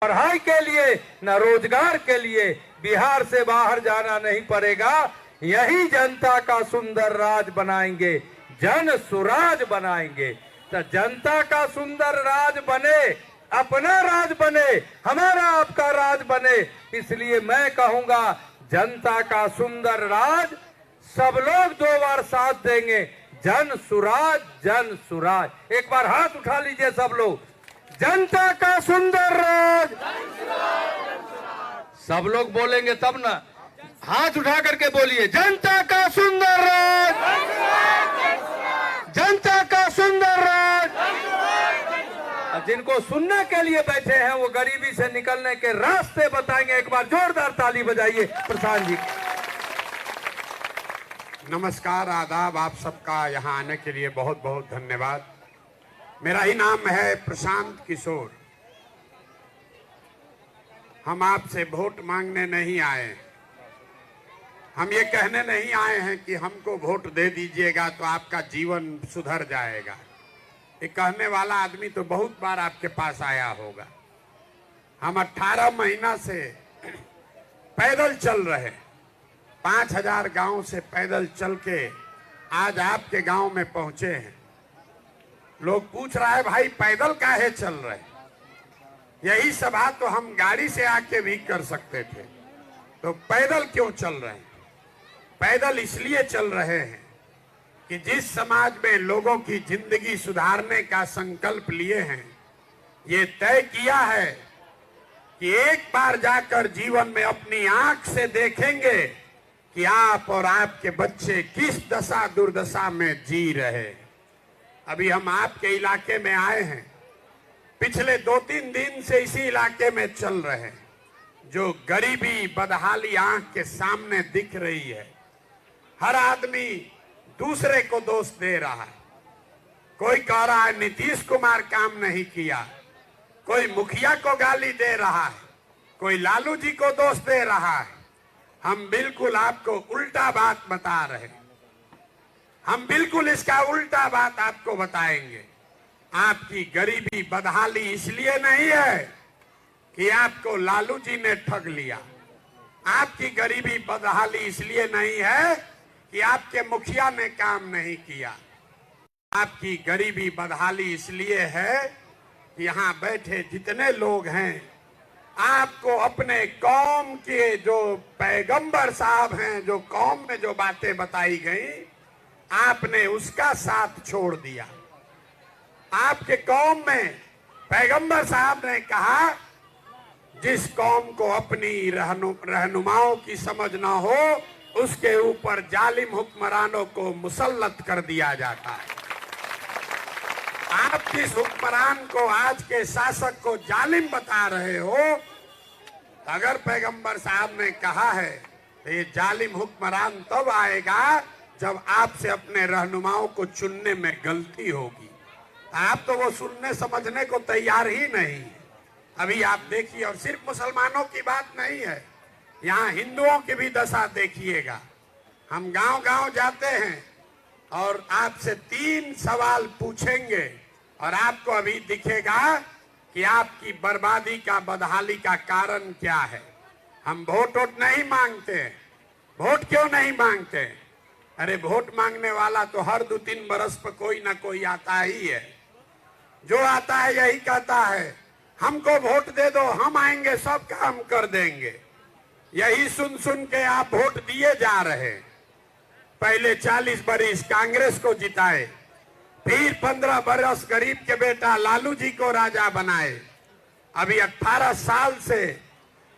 पढ़ाई के लिए न रोजगार के लिए बिहार से बाहर जाना नहीं पड़ेगा। यही जनता का सुंदर राज बनाएंगे, जन सुराज बनाएंगे। तो जनता का सुंदर राज बने, अपना राज बने, हमारा आपका राज बने। इसलिए मैं कहूंगा जनता का सुंदर राज, सब लोग 2 बार साथ देंगे। जन सुराज, जन सुराज। एक बार हाथ उठा लीजिए सब लोग। जनता का सुंदर राज। सब लोग बोलेंगे तब ना, हाथ उठा करके बोलिए, जनता का सुंदर राज, जनता का सुंदर राज। जिनको सुनने के लिए बैठे हैं वो गरीबी से निकलने के रास्ते बताएंगे। एक बार जोरदार ताली बजाइए प्रशांत जी। नमस्कार, आदाब। आप सबका यहाँ आने के लिए बहुत बहुत धन्यवाद। मेरा ही नाम है प्रशांत किशोर। हम आपसे वोट मांगने नहीं आए, हम ये कहने नहीं आए हैं कि हमको वोट दे दीजिएगा तो आपका जीवन सुधर जाएगा। ये कहने वाला आदमी तो बहुत बार आपके पास आया होगा। हम 18 महीना से पैदल चल रहे, 5000 गांव से पैदल चल के आज आपके गांव में पहुंचे हैं। लोग पूछ रहा है भाई पैदल काहे चल रहे? यही सभा तो हम गाड़ी से आके भी कर सकते थे, तो पैदल क्यों चल रहे हैं? पैदल इसलिए चल रहे हैं कि जिस समाज में लोगों की जिंदगी सुधारने का संकल्प लिए हैं, ये तय किया है कि एक बार जाकर जीवन में अपनी आंख से देखेंगे कि आप और आपके बच्चे किस दशा दुर्दशा में जी रहे। अभी हम आपके इलाके में आए हैं, पिछले 2-3 दिन से इसी इलाके में चल रहे हैं। जो गरीबी बदहाली आंख के सामने दिख रही है, हर आदमी दूसरे को दोष दे रहा है। कोई कह रहा है नीतीश कुमार काम नहीं किया, कोई मुखिया को गाली दे रहा है, कोई लालू जी को दोष दे रहा है। हम बिल्कुल आपको उल्टा बात बता रहे हैं। हम बिल्कुल इसका उल्टा बात आपको बताएंगे। आपकी गरीबी बदहाली इसलिए नहीं है कि आपको लालू जी ने ठग लिया। आपकी गरीबी बदहाली इसलिए नहीं है कि आपके मुखिया ने काम नहीं किया। आपकी गरीबी बदहाली इसलिए है कि यहाँ बैठे जितने लोग हैं, आपको अपने कौम के जो पैगंबर साहब हैं, जो कौम में जो बातें बताई गई, आपने उसका साथ छोड़ दिया। आपके कौम में पैगंबर साहब ने कहा, जिस कौम को अपनी रहनुमाओं की समझ ना हो, उसके ऊपर जालिम हुक्मरानों को मुसल्लत कर दिया जाता है। आप जिस हुक्मरान को, आज के शासक को जालिम बता रहे हो, अगर पैगंबर साहब ने कहा है तो ये जालिम हुक्मरान तब आएगा जब आपसे अपने रहनुमाओं को चुनने में गलती होगी। आप तो वो सुनने समझने को तैयार ही नहीं। अभी आप देखिए, और सिर्फ मुसलमानों की बात नहीं है, यहाँ हिंदुओं की भी दशा देखिएगा। हम गांव-गांव जाते हैं और आपसे 3 सवाल पूछेंगे और आपको अभी दिखेगा कि आपकी बर्बादी का, बदहाली का कारण क्या है। हम वोट नहीं मांगते। वोट क्यों नहीं मांगते? अरे वोट मांगने वाला तो हर 2-3 बरस पर कोई ना कोई आता ही है। जो आता है यही कहता है हमको वोट दे दो, हम आएंगे सब काम कर देंगे। यही सुन सुन के आप वोट दिए जा रहे। पहले 40 बरस कांग्रेस को जिताए, फिर 15 बरस गरीब के बेटा लालू जी को राजा बनाए। अभी 18 साल से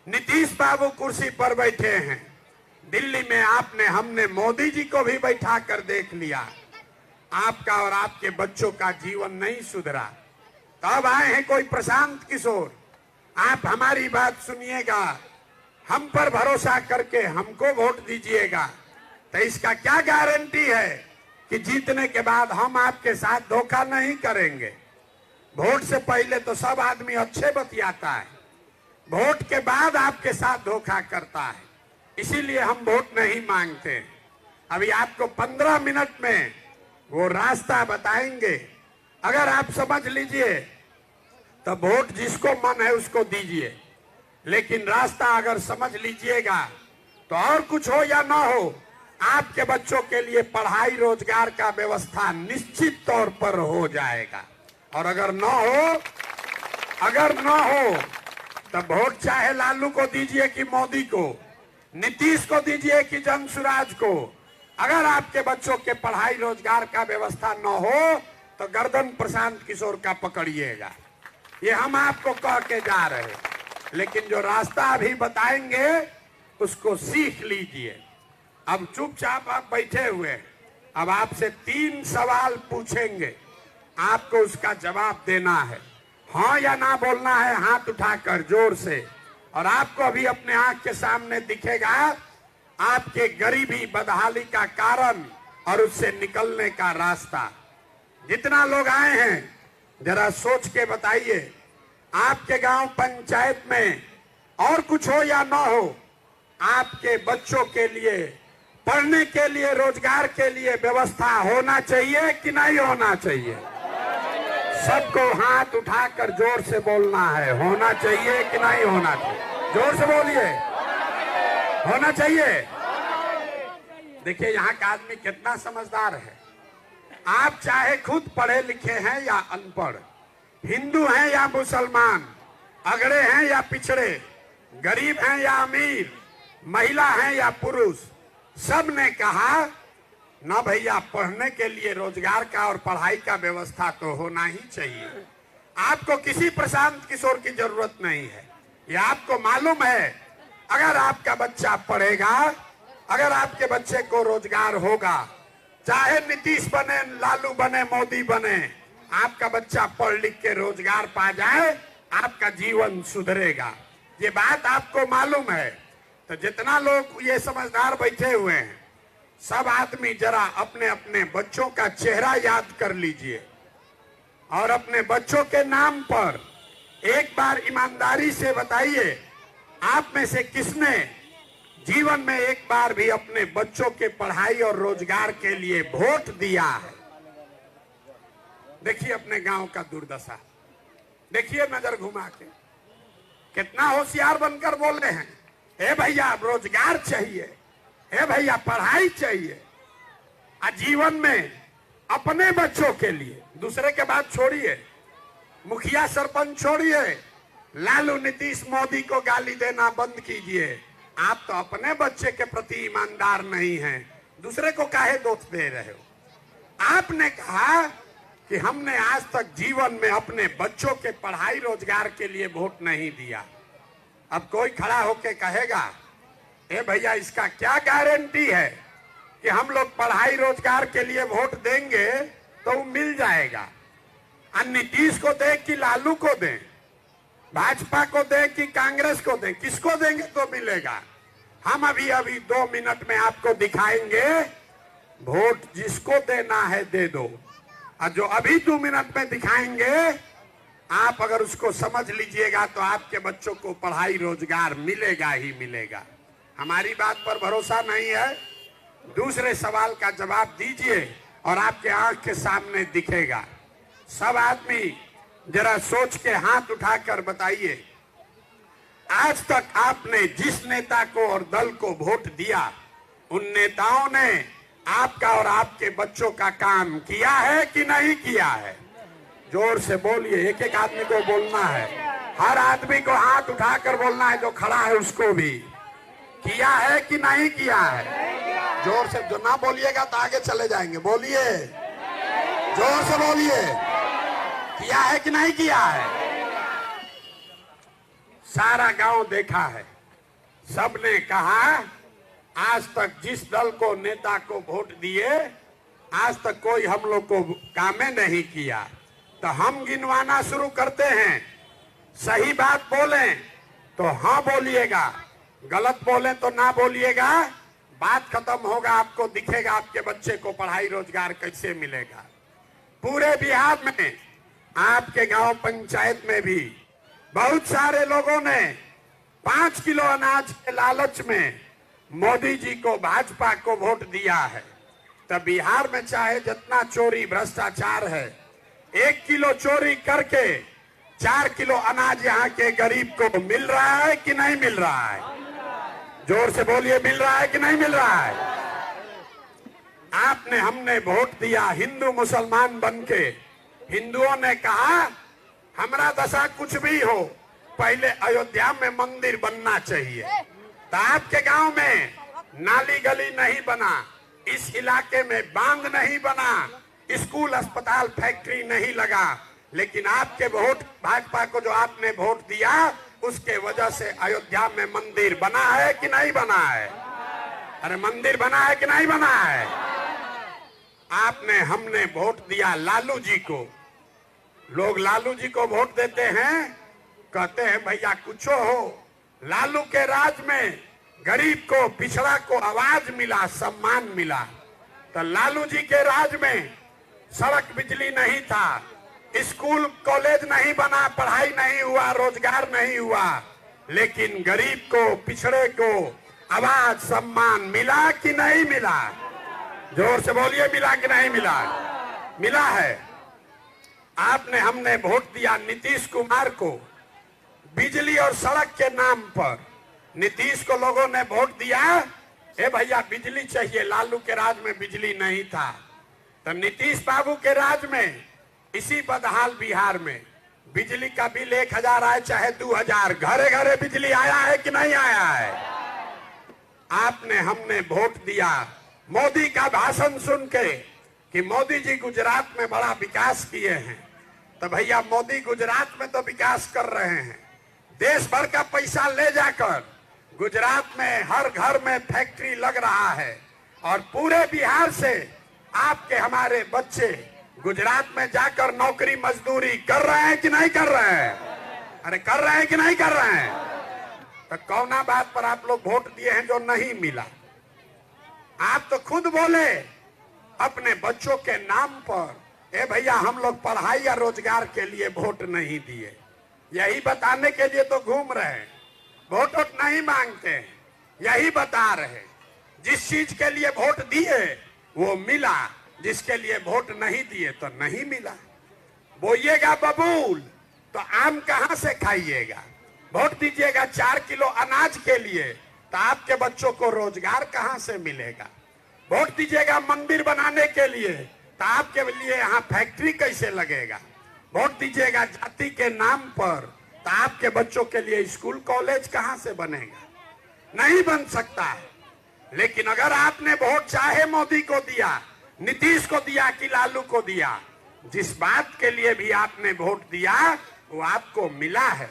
नीतीश बाबू कुर्सी पर बैठे हैं। दिल्ली में हमने मोदी जी को भी बैठा कर देख लिया। आपका और आपके बच्चों का जीवन नहीं सुधरा। तब आए हैं कोई प्रशांत किशोर। आप हमारी बात सुनिएगा, हम पर भरोसा करके हमको वोट दीजिएगा। तो इसका क्या गारंटी है कि जीतने के बाद हम आपके साथ धोखा नहीं करेंगे? वोट से पहले तो सब आदमी अच्छे बतियाता है, वोट के बाद आपके साथ धोखा करता है। इसीलिए हम वोट नहीं मांगते। अभी आपको 15 मिनट में वो रास्ता बताएंगे। अगर आप समझ लीजिए तो वोट जिसको मन है उसको दीजिए, लेकिन रास्ता अगर समझ लीजिएगा तो और कुछ हो या ना हो, आपके बच्चों के लिए पढ़ाई रोजगार का व्यवस्था निश्चित तौर पर हो जाएगा। और अगर ना हो तो वोट चाहे लालू को दीजिए कि मोदी को, नीतीश को दीजिए कि जनसुराज को, अगर आपके बच्चों के पढ़ाई रोजगार का व्यवस्था न हो तो गर्दन प्रशांत किशोर का पकड़िएगा। ये हम आपको कह के जा रहे हैं, लेकिन जो रास्ता अभी बताएंगे उसको सीख लीजिए। अब चुपचाप आप बैठे हुए हैं, अब आपसे 3 सवाल पूछेंगे, आपको उसका जवाब देना है, हाँ या ना बोलना है हाथ उठाकर जोर से। और आपको अभी अपने आंख के सामने दिखेगा आपके गरीबी बदहाली का कारण और उससे निकलने का रास्ता। जितना लोग आए हैं जरा सोच के बताइए, आपके गांव पंचायत में और कुछ हो या ना हो, आपके बच्चों के लिए पढ़ने के लिए रोजगार के लिए व्यवस्था होना चाहिए कि नहीं होना चाहिए? सबको हाथ उठाकर जोर से बोलना है, होना चाहिए कि नहीं होना चाहिए? जोर से बोलिए, होना चाहिए। देखिए यहाँ का आदमी कितना समझदार है। आप चाहे खुद पढ़े लिखे हैं या अनपढ़, हिंदू हैं या मुसलमान, अगड़े हैं या पिछड़े, गरीब हैं या अमीर, महिला हैं या पुरुष, सब ने कहा ना भैया पढ़ने के लिए रोजगार का और पढ़ाई का व्यवस्था तो होना ही चाहिए। आपको किसी प्रशांत किशोर की जरूरत नहीं है, ये आपको मालूम है। अगर आपका बच्चा पढ़ेगा, अगर आपके बच्चे को रोजगार होगा, चाहे नीतीश बने, लालू बने, मोदी बने, आपका बच्चा पढ़ लिख के रोजगार पा जाए, आपका जीवन सुधरेगा। ये बात आपको मालूम है। तो जितना लोग ये समझदार बैठे हुए हैं, सब आदमी जरा अपने अपने बच्चों का चेहरा याद कर लीजिए और अपने बच्चों के नाम पर एक बार ईमानदारी से बताइए, आप में से किसने जीवन में एक बार भी अपने बच्चों के पढ़ाई और रोजगार के लिए वोट दिया है? देखिए अपने गांव का दुर्दशा, देखिए नजर घुमा के, कितना होशियार बनकर बोले हैं, हे भैया रोजगार चाहिए, हे भैया पढ़ाई चाहिए। जीवन में अपने बच्चों के लिए, दूसरे के बात छोड़िए, मुखिया सरपंच छोड़िए, लालू नीतीश मोदी को गाली देना बंद कीजिए। आप तो अपने बच्चे के प्रति ईमानदार नहीं हैं, दूसरे को काहे दोष दे रहे हो? आपने कहा कि हमने आज तक जीवन में अपने बच्चों के पढ़ाई रोजगार के लिए वोट नहीं दिया। अब कोई खड़ा होके कहेगा, ए भैया इसका क्या गारंटी है कि हम लोग पढ़ाई रोजगार के लिए वोट देंगे तो वो मिल जाएगा? नीतीश को दें कि लालू को दें, भाजपा को दें कि कांग्रेस को दें, किसको देंगे तो मिलेगा? हम अभी 2 मिनट में आपको दिखाएंगे, वोट जिसको देना है दे दो। और जो अभी 2 मिनट में दिखाएंगे, आप अगर उसको समझ लीजिएगा तो आपके बच्चों को पढ़ाई रोजगार मिलेगा ही मिलेगा। हमारी बात पर भरोसा नहीं है, दूसरे सवाल का जवाब दीजिए और आपके आंख के सामने दिखेगा। सब आदमी जरा सोच के हाथ उठाकर बताइए, आज तक आपने जिस नेता को और दल को वोट दिया, उन नेताओं ने आपका और आपके बच्चों का काम किया है कि नहीं किया है? जोर से बोलिए, एक एक आदमी को बोलना है, हर आदमी को हाथ उठाकर बोलना है, जो खड़ा है उसको भी। किया है कि नहीं किया है? जोर से, जो ना बोलिएगा तो आगे चले जाएंगे, बोलिए, जोर से बोलिए, किया है कि नहीं किया है? सारा गांव देखा है, सबने कहा आज तक जिस दल को नेता को वोट दिए, आज तक कोई हम लोग को कामे नहीं किया। तो हम गिनवाना शुरू करते हैं, सही बात बोलें तो हाँ बोलिएगा, गलत बोलें तो ना बोलिएगा। बात खत्म होगा, आपको दिखेगा आपके बच्चे को पढ़ाई रोजगार कैसे मिलेगा। पूरे बिहार में, आपके गांव पंचायत में भी बहुत सारे लोगों ने 5 किलो अनाज के लालच में मोदी जी को, भाजपा को वोट दिया है। तो बिहार में चाहे जितना चोरी भ्रष्टाचार है, 1 किलो चोरी करके 4 किलो अनाज यहाँ के गरीब को मिल रहा है कि नहीं मिल रहा है? जोर से बोलिए, मिल रहा है कि नहीं मिल रहा है? आपने हमने वोट दिया हिंदू मुसलमान बनके। हिंदुओं ने कहा हमारा दशा कुछ भी हो, पहले अयोध्या में मंदिर बनना चाहिए। तो आपके गांव में नाली गली नहीं बना, इस इलाके में बांध नहीं बना, स्कूल अस्पताल फैक्ट्री नहीं लगा, लेकिन आपके वोट, भाजपा को जो आपने वोट दिया, उसके वजह से अयोध्या में मंदिर बना है कि नहीं बना है? अरे मंदिर बना है कि नहीं बना है? आपने हमने वोट दिया लालू जी को। लोग लालू जी को वोट देते हैं, कहते हैं भैया कुछो हो। लालू के राज में गरीब को, पिछड़ा को आवाज मिला, सम्मान मिला। तो लालू जी के राज में सड़क बिजली नहीं था, स्कूल कॉलेज नहीं बना, पढ़ाई नहीं हुआ, रोजगार नहीं हुआ, लेकिन गरीब को, पिछड़े को आवाज, सम्मान मिला कि नहीं मिला? जोर से बोलिए, मिला कि नहीं मिला? मिला है। आपने हमने वोट दिया नीतीश कुमार को बिजली और सड़क के नाम पर। नीतीश को लोगों ने वोट दिया, ए भैया बिजली चाहिए, लालू के राज में बिजली नहीं था। तो नीतीश बाबू के राज में इसी बदहाल बिहार में बिजली का बिल 1000 आए चाहे 2000, घरे घरे बिजली आया है कि नहीं आया है? आपने हमने वोट दिया मोदी का भाषण सुन के कि मोदी जी गुजरात में बड़ा विकास किए हैं। तो भैया मोदी गुजरात में तो विकास कर रहे हैं, देश भर का पैसा ले जाकर गुजरात में हर घर में फैक्ट्री लग रहा है, और पूरे बिहार से आपके हमारे बच्चे गुजरात में जाकर नौकरी मजदूरी कर रहे हैं कि नहीं कर रहे हैं? अरे कर रहे हैं कि नहीं कर रहे हैं? तो कौना बात पर आप लोग वोट दिए हैं जो नहीं मिला? आप तो खुद बोले अपने बच्चों के नाम पर, ए भैया हम लोग पढ़ाई या रोजगार के लिए वोट नहीं दिए। यही बताने के लिए तो घूम रहे हैं, वोट नहीं मांगते, यही बता रहे। जिस चीज के लिए वोट दिए वो मिला, जिसके लिए वोट नहीं दिए तो नहीं मिला। बोइएगा बबूल तो आम कहां से खाइएगा? वोट दीजिएगा 4 किलो अनाज के लिए, तो आपके बच्चों को रोजगार कहां से मिलेगा? वोट दीजिएगा मंदिर बनाने के लिए, तो आपके लिए यहाँ फैक्ट्री कैसे लगेगा? वोट दीजिएगा जाति के नाम पर, तो आपके बच्चों के लिए स्कूल कॉलेज कहां से बनेगा? नहीं बन सकता है। लेकिन अगर आपने वोट चाहे मोदी को दिया, नीतीश को दिया कि लालू को दिया, जिस बात के लिए भी आपने वोट दिया वो आपको मिला है।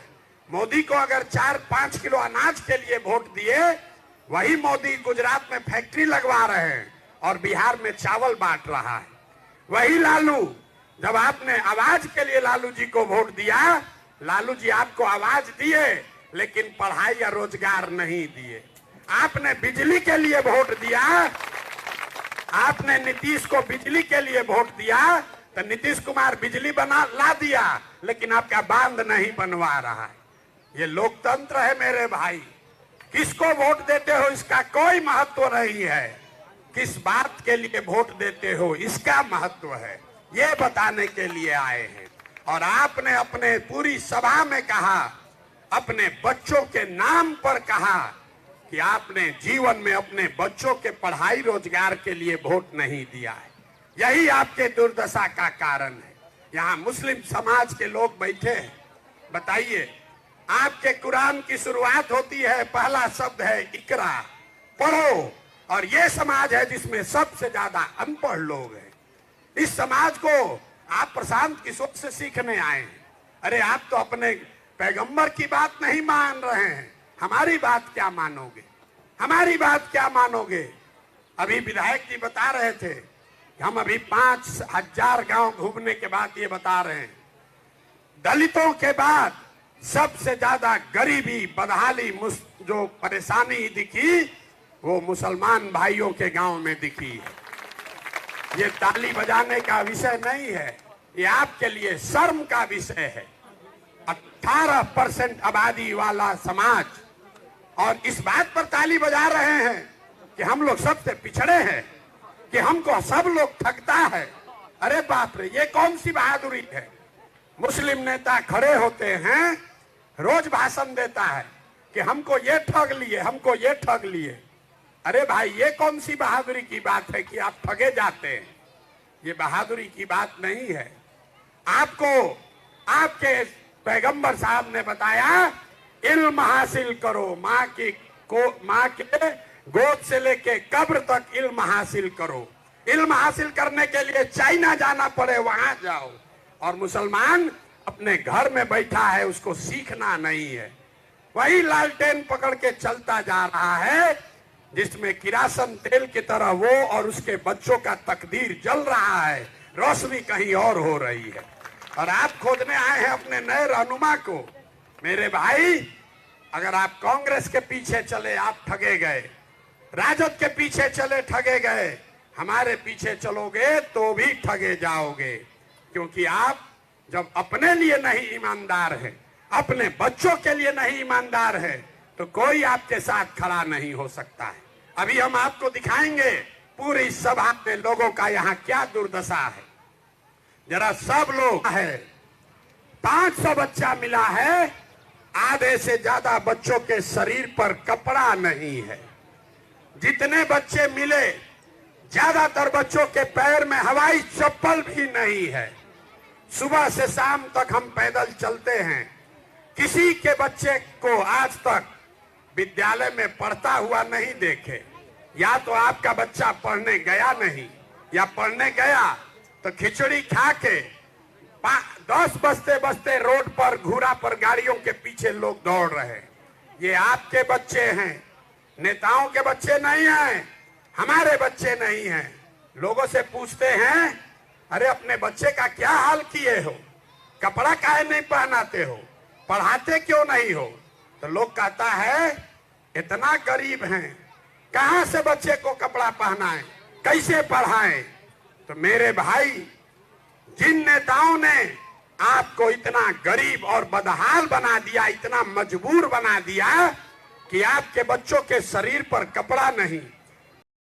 मोदी को अगर 4-5 किलो अनाज के लिए वोट दिए, वही मोदी गुजरात में फैक्ट्री लगवा रहे हैं और बिहार में चावल बांट रहा है। वही लालू, जब आपने आवाज के लिए लालू जी को वोट दिया, लालू जी आपको आवाज दिए लेकिन पढ़ाई या रोजगार नहीं दिए। आपने बिजली के लिए वोट दिया, आपने नीतीश को बिजली के लिए वोट दिया, तो नीतीश कुमार बिजली बना ला दिया, लेकिन आपका बांध नहीं बनवा रहा है। ये लोकतंत्र है मेरे भाई। किसको वोट देते हो इसका कोई महत्व नहीं है, किस बात के लिए वोट देते हो इसका महत्व है। ये बताने के लिए आए हैं। और आपने अपने पूरी सभा में कहा, अपने बच्चों के नाम पर कहा कि आपने जीवन में अपने बच्चों के पढ़ाई रोजगार के लिए वोट नहीं दिया है। यही आपके दुर्दशा का कारण है। यहाँ मुस्लिम समाज के लोग बैठे हैं। बताइए, आपके कुरान की शुरुआत होती है, पहला शब्द है इकरा, पढ़ो, और ये समाज है जिसमें सबसे ज्यादा अनपढ़ लोग हैं। इस समाज को आप प्रशांत किशोर से सीखने आए हैं। अरे आप तो अपने पैगंबर की बात नहीं मान रहे हैं, हमारी बात क्या मानोगे? हमारी बात क्या मानोगे? अभी विधायक जी बता रहे थे कि हम अभी 5000 गांव घूमने के बाद ये बता रहे हैं, दलितों के बाद सबसे ज्यादा गरीबी, बदहाली, जो परेशानी दिखी वो मुसलमान भाइयों के गांव में दिखी है। ये ताली बजाने का विषय नहीं है, ये आपके लिए शर्म का विषय है। 18% आबादी वाला समाज, और इस बात पर ताली बजा रहे हैं कि हम लोग सबसे पिछड़े हैं, कि हमको सब लोग ठगता है। अरे बाप रे, ये कौन सी बहादुरी है? मुस्लिम नेता खड़े होते हैं, रोज भाषण देता है कि हमको ये ठग लिए, हमको ये ठग लिए। अरे भाई, ये कौन सी बहादुरी की बात है कि आप ठगे जाते हैं? ये बहादुरी की बात नहीं है। आपको आपके पैगंबर साहब ने बताया, इल्म हासिल करो, माँ के गोद से लेके कब्र तक इल्म हासिल करो। इल्म हासिल करने के लिए चाइना जाना पड़े वहां जाओ, और मुसलमान अपने घर में बैठा है, उसको सीखना नहीं है। वही लालटेन पकड़ के चलता जा रहा है जिसमें किरासन तेल की तरह वो और उसके बच्चों का तकदीर जल रहा है, रोशनी कहीं और हो रही है। और आप खोजने आए हैं अपने नए रहनुमा को। मेरे भाई, अगर आप कांग्रेस के पीछे चले आप ठगे गए, राजद के पीछे चले ठगे गए, हमारे पीछे चलोगे तो भी ठगे जाओगे। क्योंकि आप जब अपने लिए नहीं ईमानदार हैं, अपने बच्चों के लिए नहीं ईमानदार है, तो कोई आपके साथ खड़ा नहीं हो सकता है। अभी हम आपको दिखाएंगे पूरी सभा में लोगों का यहाँ क्या दुर्दशा है। जरा सब लोग है, 500 बच्चा मिला है, आधे से ज्यादा बच्चों के शरीर पर कपड़ा नहीं है। जितने बच्चे मिले, ज्यादातर बच्चों के पैर में हवाई चप्पल भी नहीं है। सुबह से शाम तक हम पैदल चलते हैं, किसी के बच्चे को आज तक विद्यालय में पढ़ता हुआ नहीं देखे। या तो आपका बच्चा पढ़ने गया नहीं, या पढ़ने गया तो खिचड़ी खा के 10 बजते बजते रोड पर घूरा पर गाड़ियों के पीछे लोग दौड़ रहे। ये आपके बच्चे हैं, नेताओं के बच्चे नहीं हैं, हमारे बच्चे नहीं हैं। लोगों से पूछते हैं, अरे अपने बच्चे का क्या हाल किए हो, कपड़ा काहे नहीं पहनाते हो, पढ़ाते क्यों नहीं हो? तो लोग कहता है इतना गरीब हैं, कहां से बच्चे को कपड़ा पहनाएं, कैसे पढ़ाएं? तो मेरे भाई, जिन नेताओं ने आपको इतना गरीब और बदहाल बना दिया, इतना मजबूर बना दिया कि आपके बच्चों के शरीर पर कपड़ा नहीं,